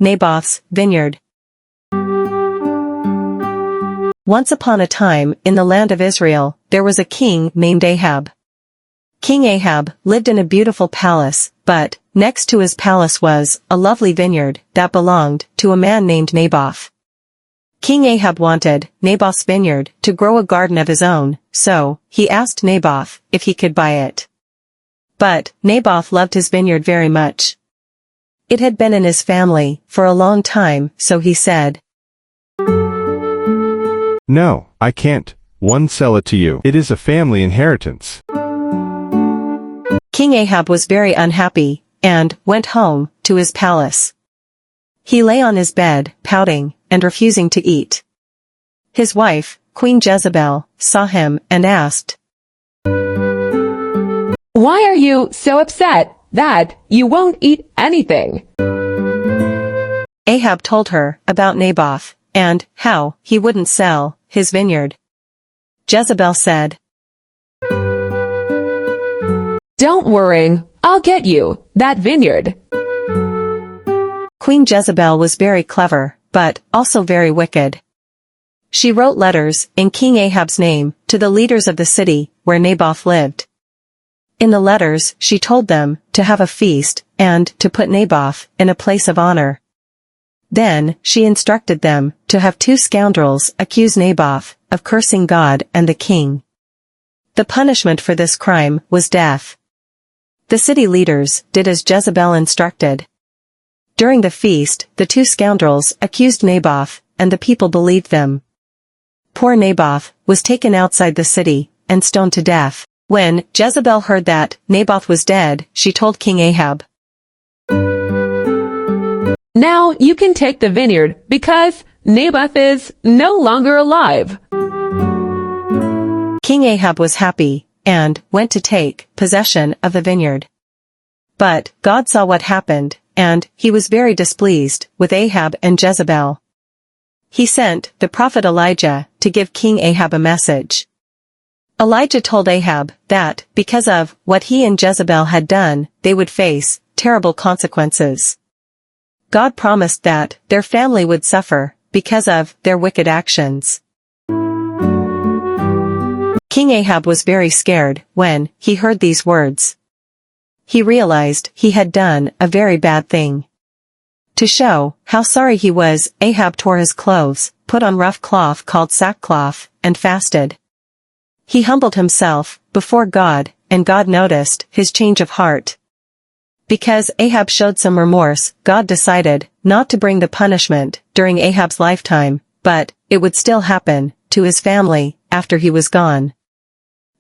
Naboth's vineyard. Once upon a time, in the land of Israel, there was a king named Ahab. King Ahab lived in a beautiful palace, but next to his palace was a lovely vineyard that belonged to a man named Naboth. King Ahab wanted Naboth's vineyard to grow a garden of his own, so he asked Naboth if he could buy it. But Naboth loved his vineyard very much. It had been in his family for a long time, so he said, "No, I can't. Sell it to you. It is a family inheritance." King Ahab was very unhappy, and went home to his palace. He lay on his bed, pouting, and refusing to eat. His wife, Queen Jezebel, saw him and asked, "Why are you so upset that you won't eat anything?" Ahab told her about Naboth, and how he wouldn't sell his vineyard. Jezebel said, "Don't worry, I'll get you that vineyard." Queen Jezebel was very clever, but also very wicked. She wrote letters in King Ahab's name to the leaders of the city where Naboth lived. In the letters, she told them to have a feast and to put Naboth in a place of honor. Then, she instructed them to have two scoundrels accuse Naboth of cursing God and the king. The punishment for this crime was death. The city leaders did as Jezebel instructed. During the feast, the two scoundrels accused Naboth, and the people believed them. Poor Naboth was taken outside the city and stoned to death. When Jezebel heard that Naboth was dead, she told King Ahab, "Now you can take the vineyard because Naboth is no longer alive." King Ahab was happy, and went to take possession of the vineyard. But God saw what happened, and he was very displeased with Ahab and Jezebel. He sent the prophet Elijah to give King Ahab a message. Elijah told Ahab that, because of what he and Jezebel had done, they would face terrible consequences. God promised that their family would suffer because of their wicked actions. King Ahab was very scared when he heard these words. He realized he had done a very bad thing. To show how sorry he was, Ahab tore his clothes, put on rough cloth called sackcloth, and fasted. He humbled himself before God, and God noticed his change of heart. Because Ahab showed some remorse, God decided not to bring the punishment during Ahab's lifetime, but it would still happen to his family after he was gone.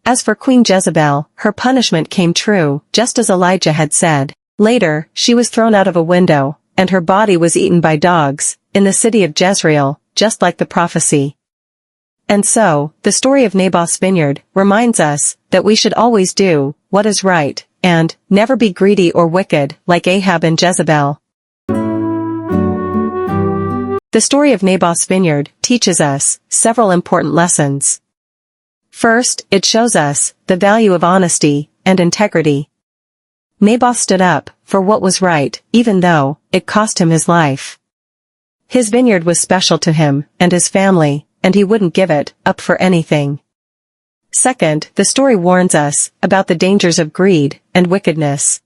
As for Queen Jezebel, her punishment came true, just as Elijah had said. Later, she was thrown out of a window, and her body was eaten by dogs, in the city of Jezreel, just like the prophecy. And so, the story of Naboth's vineyard reminds us that we should always do what is right, and never be greedy or wicked like Ahab and Jezebel. The story of Naboth's vineyard teaches us several important lessons. First, it shows us the value of honesty and integrity. Naboth stood up for what was right, even though it cost him his life. His vineyard was special to him and his family, and he wouldn't give it up for anything. Second, the story warns us about the dangers of greed and wickedness.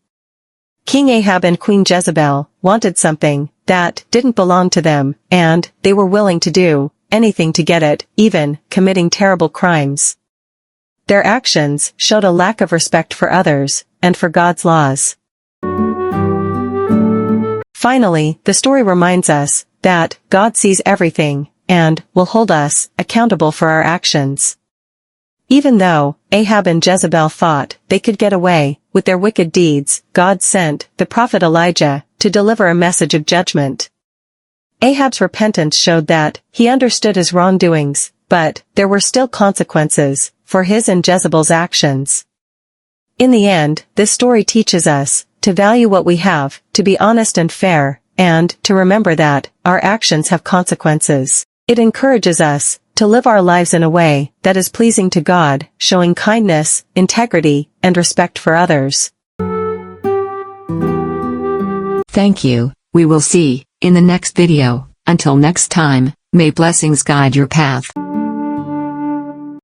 King Ahab and Queen Jezebel wanted something that didn't belong to them, and they were willing to do anything to get it, even committing terrible crimes. Their actions showed a lack of respect for others and for God's laws. Finally, the story reminds us that God sees everything and will hold us accountable for our actions. Even though Ahab and Jezebel thought they could get away with their wicked deeds, God sent the prophet Elijah to deliver a message of judgment. Ahab's repentance showed that he understood his wrongdoings, but there were still consequences for his and Jezebel's actions. In the end, this story teaches us to value what we have, to be honest and fair, and to remember that our actions have consequences. It encourages us to live our lives in a way that is pleasing to God, showing kindness, integrity, and respect for others. Thank you. We will see in the next video. Until next time, may blessings guide your path.